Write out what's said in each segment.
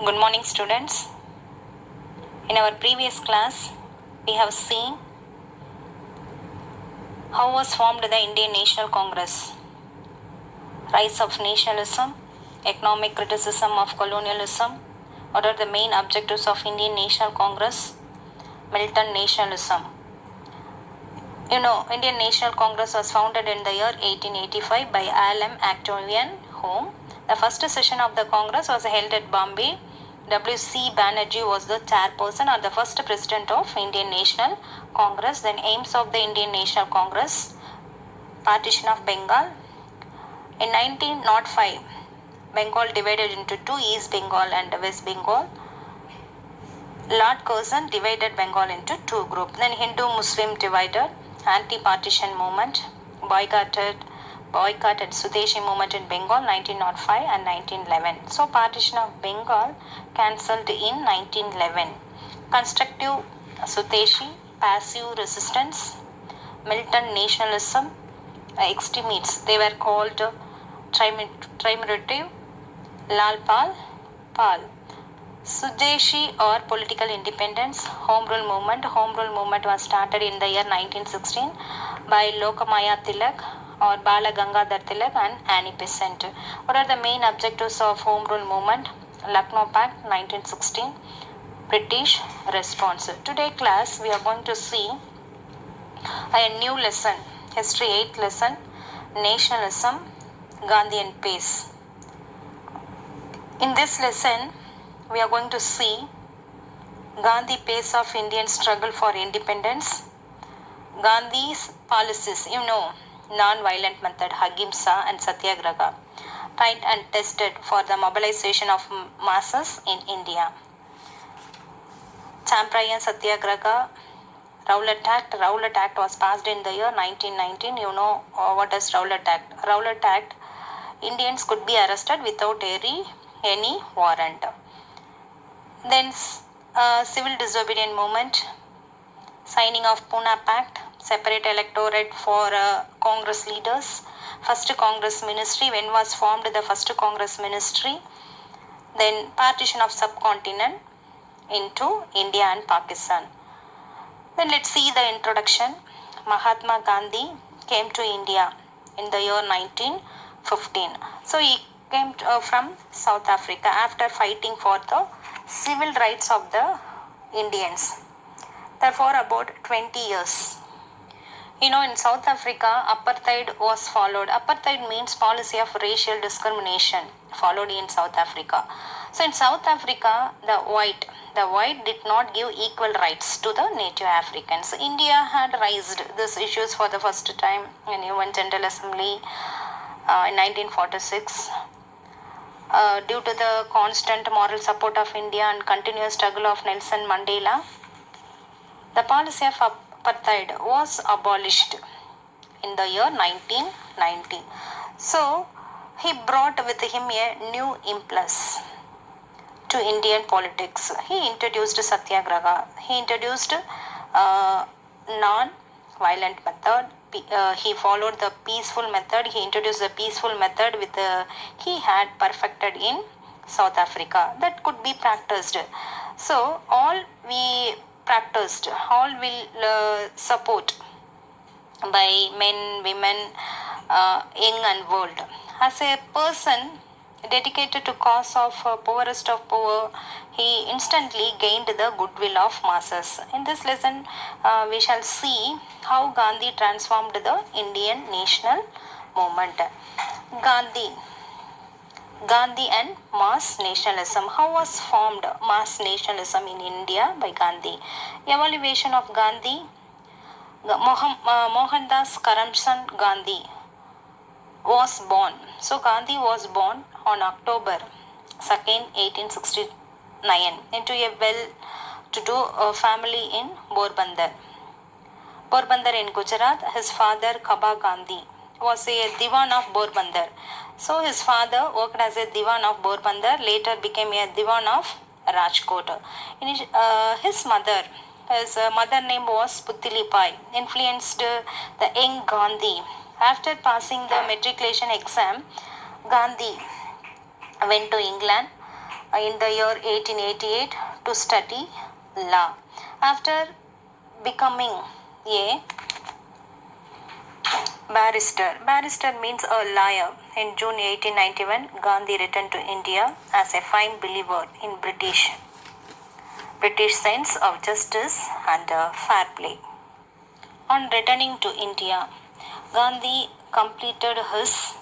Good morning, students. In our previous class, we have seen how was formed the Indian National Congress, rise of nationalism, economic criticism of colonialism. What are the main objectives of Indian National Congress? Militant nationalism. Indian National Congress was founded in the year 1885 by Alam Actovian Home. The first session of the Congress was held at Bombay. W.C. Banerjee was the chairperson or the first president of Indian National Congress. Then aims of the Indian National Congress, partition of Bengal. In 1905, Bengal divided into two, East Bengal and West Bengal. Lord Curzon divided Bengal into two groups. Then Hindu-Muslim divided, anti-partition movement, boycotted Swadeshi movement in Bengal 1905 and 1911. So partition of Bengal cancelled in 1911. Constructive Swadeshi, passive resistance, militant nationalism, extremists. They were called Triumvirative, Lal Pal. Swadeshi or political independence, Home Rule movement. Home Rule movement was started in the year 1916 by Lokamaya Tilak or Bala Gangadhar Tilak and Annie Besant. What are the main objectives of Home Rule movement? Lucknow Pact 1916, British response. Today class we are going to see a new lesson, history 8th lesson, nationalism, Gandhian pace. In this lesson we are going to see Gandhi pace of Indian struggle for independence, Gandhi's policies, non-violent method, Ahimsa and Satyagraha, tried and tested for the mobilization of masses in India. Champaran Satyagraha, Rowlatt Act. Rowlatt Act was passed in the year 1919. What is Rowlatt Act? Rowlatt Act, Indians could be arrested without any warrant. Then civil disobedient movement, signing of Pune Pact, separate electorate for Congress leaders, first Congress ministry, when was formed the first Congress ministry, then partition of subcontinent into India and Pakistan. Then let's see the introduction. Mahatma Gandhi came to India in the year 1915. So he came from South Africa after fighting for the civil rights of the Indians. Therefore, about 20 years. In South Africa, apartheid was followed. Apartheid means policy of racial discrimination followed in South Africa. So in South Africa, the white did not give equal rights to the native Africans. India had raised these issues for the first time in UN General Assembly in 1946. Due to the constant moral support of India and continuous struggle of Nelson Mandela, the policy of apartheid was abolished in the year 1990. So, he brought with him a new impulse to Indian politics. He introduced Satyagraha. He introduced non-violent method. He followed the peaceful method. He introduced the peaceful method he had perfected in South Africa that could be practiced. So all we practiced, all will support by men, women, young and old. As a person dedicated to cause of poorest of poor, he instantly gained the goodwill of masses. In this lesson, we shall see how Gandhi transformed the Indian national movement. Gandhi and mass nationalism. How was formed mass nationalism in India by Gandhi? Evaluation of Gandhi. Mohandas Karamchand Gandhi was born. So Gandhi was born on October 2nd, 1869 into a well-to-do family in Porbandar in Gujarat. His father Kaba Gandhi was a Diwan of Porbandar. So his father worked as a Diwan of Porbandar, later became a Diwan of Rajkot. His mother name was Puttilipai, influenced the young Gandhi. After passing the matriculation exam, Gandhi went to England in the year 1888 to study law. After becoming a barrister means a lawyer. In June 1891, Gandhi returned to India as a firm believer in British sense of justice and fair play. On returning to India, Gandhi completed his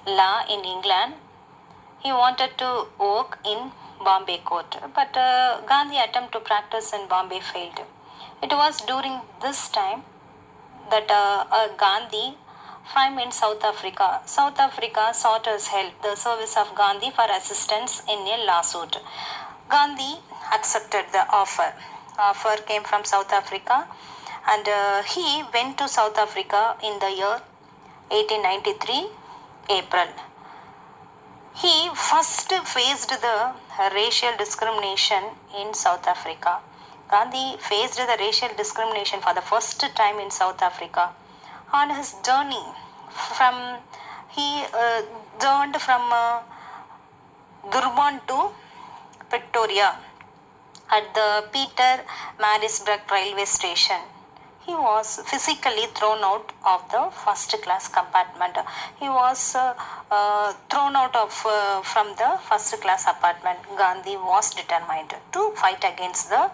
law in England. He wanted to work in Bombay court, but Gandhi attempt to practice in Bombay failed. It was during this time that Gandhi found in South Africa. South Africa sought his help, the service of Gandhi for assistance in a lawsuit. Gandhi accepted the offer. Offer came from South Africa, and he went to South Africa in the year 1893 April. He first faced the racial discrimination in South Africa. Gandhi faced the racial discrimination for the first time in South Africa. On his journey from he journeyed from Durban to Pretoria at the Peter Marisburg railway station. He was physically thrown out of the first class compartment. He was thrown out of from the first class apartment. Gandhi was determined to fight against the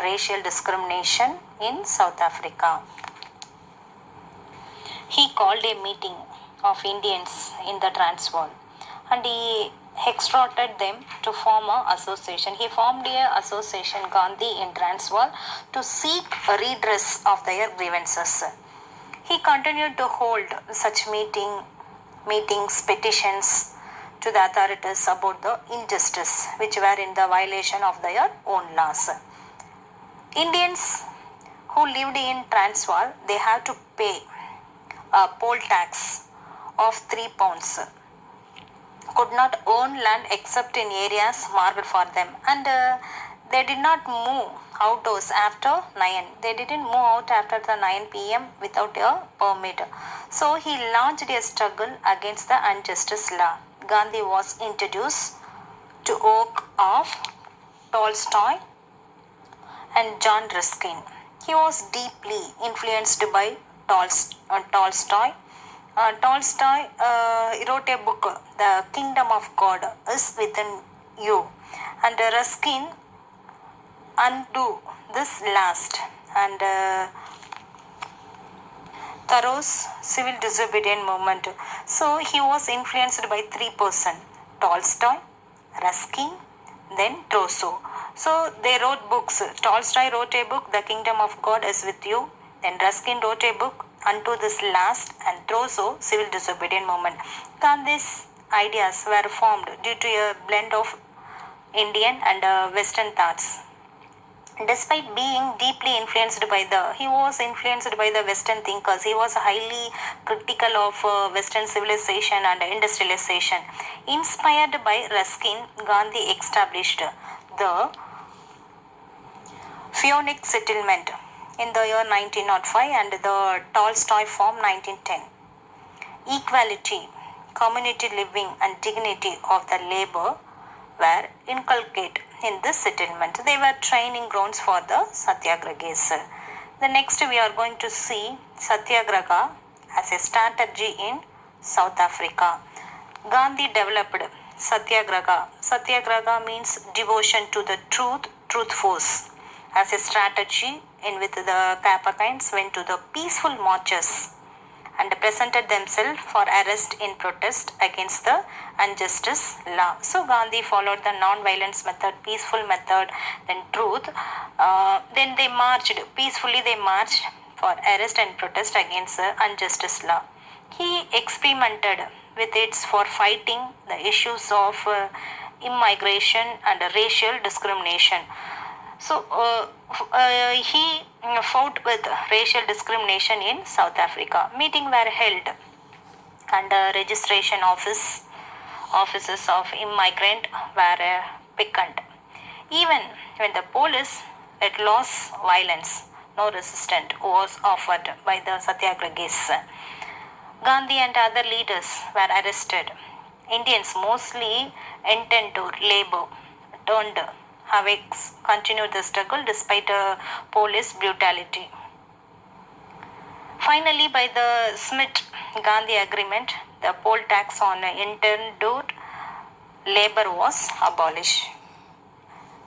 racial discrimination in South Africa. He called a meeting of Indians in the Transvaal and he exhorted them to form an association. He formed a association, Gandhi in Transvaal, to seek a redress of their grievances. He continued to hold such meetings, petitions to the authorities about the injustice which were in the violation of their own laws. Indians who lived in Transvaal, they have to pay a poll tax of £3, could not own land except in areas marked for them, and they did not move outdoors after 9. They didn't move out after the 9 p.m. without a permit. So he launched a struggle against the injustice law. Gandhi was introduced to work of Tolstoy and John Ruskin. He was deeply influenced by Tolstoy. Tolstoy wrote a book, The Kingdom of God is Within You, and Ruskin, Undo This Last, and Thoreau's Civil Disobedience Movement. So he was influenced by three persons: Tolstoy, Ruskin, then Trousseau. So they wrote books. Tolstoy wrote a book, The Kingdom of God is With You. Then Ruskin wrote a book, Unto This Last, and Trousseau, Civil Disobedience Movement. Gandhi's ideas were formed due to a blend of Indian and Western thoughts. Despite being deeply influenced by he was influenced by the Western thinkers. He was highly critical of Western civilization and industrialization. Inspired by Ruskin, Gandhi established the Phoenix Settlement in the year 1905 and the Tolstoy Farm 1910. Equality, community living and dignity of the labor were inculcated in this settlement. They were training grounds for the Satyagrahis. The next we are going to see Satyagraha as a strategy in South Africa. Gandhi developed Satyagraha. Satyagraha means devotion to the truth force. As a strategy in which the Capuchins went to the peaceful marches and presented themselves for arrest in protest against the injustice law. So Gandhi followed the non-violence method, peaceful method, then truth. Then they marched peacefully. They marched for arrest and protest against the injustice law. He experimented with it for fighting the issues of immigration and racial discrimination. So he fought with racial discrimination in South Africa. Meetings were held and registration offices of immigrant were vacant. Even when the police let loose violence, no resistance was offered by the Satyagrahis. Gandhi and other leaders were arrested Indians, mostly intent to labor, turned Haveks, continued the struggle despite police brutality. Finally, by the Smith-Gandhi Agreement, the poll tax on intended labor was abolished.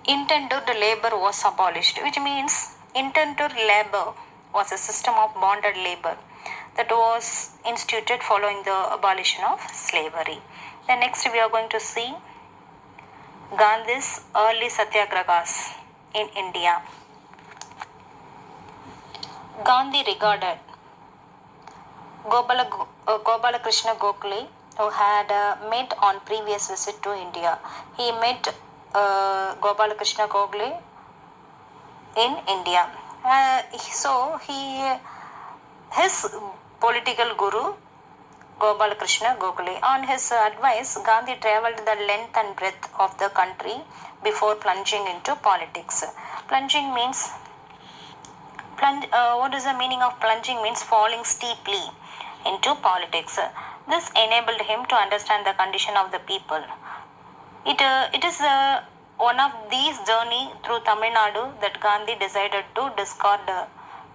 Intended labor was abolished, which means intended labor was a system of bonded labor that was instituted following the abolition of slavery. Then next we are going to see Gandhi's early satyagrahas in India. Gandhi regarded Gopala Krishna Gokhale, who had met on previous visit to India. He met Gopala Krishna Gokhale in India. His political guru Gopala Krishna Gokhale. On his advice, Gandhi travelled the length and breadth of the country before plunging into politics. Plunging means what is the meaning of plunging? Means falling steeply into politics. This enabled him to understand the condition of the people. It is one of these journey through Tamil Nadu that Gandhi decided to discard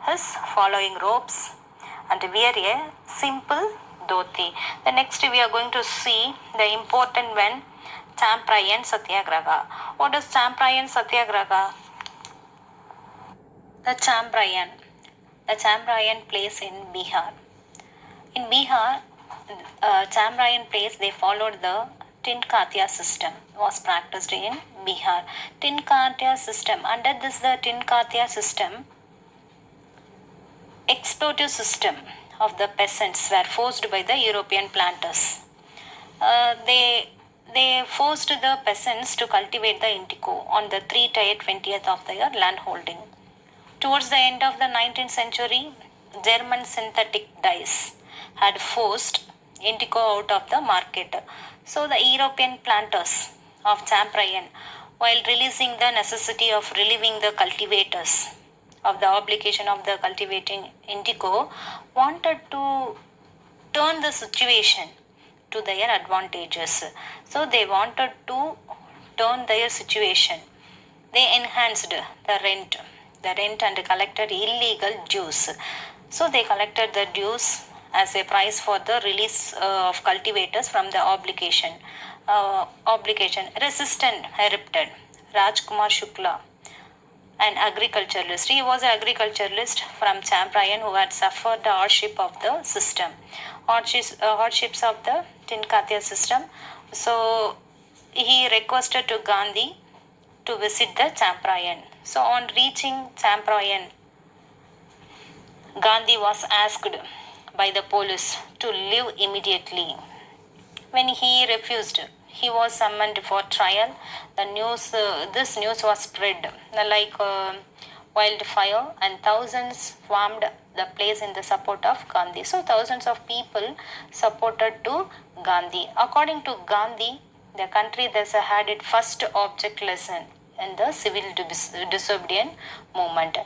his following robes and wear a simple dhoti. The next we are going to see the important one, Champaran Satyagraha. What is Champaran Satyagraha? The Champaran place in Bihar. In Bihar, Champaran place they followed the Tinkatia system was practiced in Bihar. Tinkatia system. Under this the Tinkatia system, exploitive system of the peasants were forced by the European planters. They forced the peasants to cultivate the indigo on the 3-tier 20th of their land holding. Towards the end of the 19th century, German synthetic dyes had forced indigo out of the market. So the European planters of Champaran, while releasing the necessity of relieving the cultivators of the obligation of the cultivating indigo, wanted to turn the situation to their advantages. So they wanted to turn their situation. They enhanced the rent and collected illegal dues. So they collected the dues as a price for the release of cultivators from the obligation. Resistant erupted Rajkumar Shukla, an agriculturalist. He was an agriculturalist from Champaran who had suffered the hardship of the system, hardships of the Tinkatia system. So he requested to Gandhi to visit the Champaran. So on reaching Champaran, Gandhi was asked by the police to leave immediately. When he refused, he was summoned for trial. This news was spread like wildfire, and thousands formed the place in the support of Gandhi. So thousands of people supported to Gandhi. According to Gandhi, the country thus had its first object lesson in the civil disobedience movement.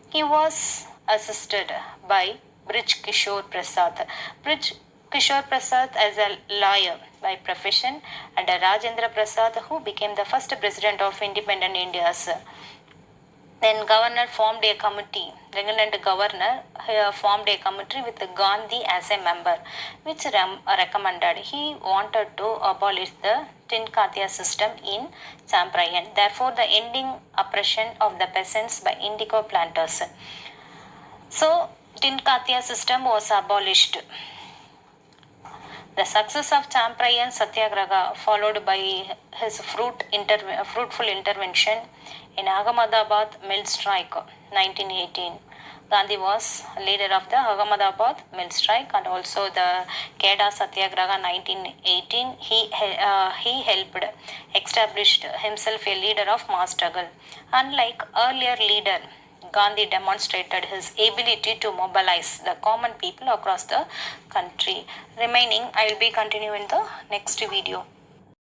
He was assisted by Brij Kishore Prasad. Brij Kishore Prasad as a lawyer by profession, and Rajendra Prasad, who became the first president of independent India. Then governor formed a committee. Lieutenant governor formed a committee with Gandhi as a member, which recommended he wanted to abolish the Tinkatia system in Champaran. Therefore, the ending oppression of the peasants by indigo planters. So, Tinkatia system was abolished. The success of Champaran Satyagraha, followed by his fruitful intervention in Ahmedabad mill strike 1918. Gandhi was leader of the Ahmedabad mill strike and also the Kheda Satyagraha 1918. He helped established himself a leader of mass struggle. Unlike earlier leader, Gandhi demonstrated his ability to mobilize the common people across the country. Remaining, I will be continuing in the next video.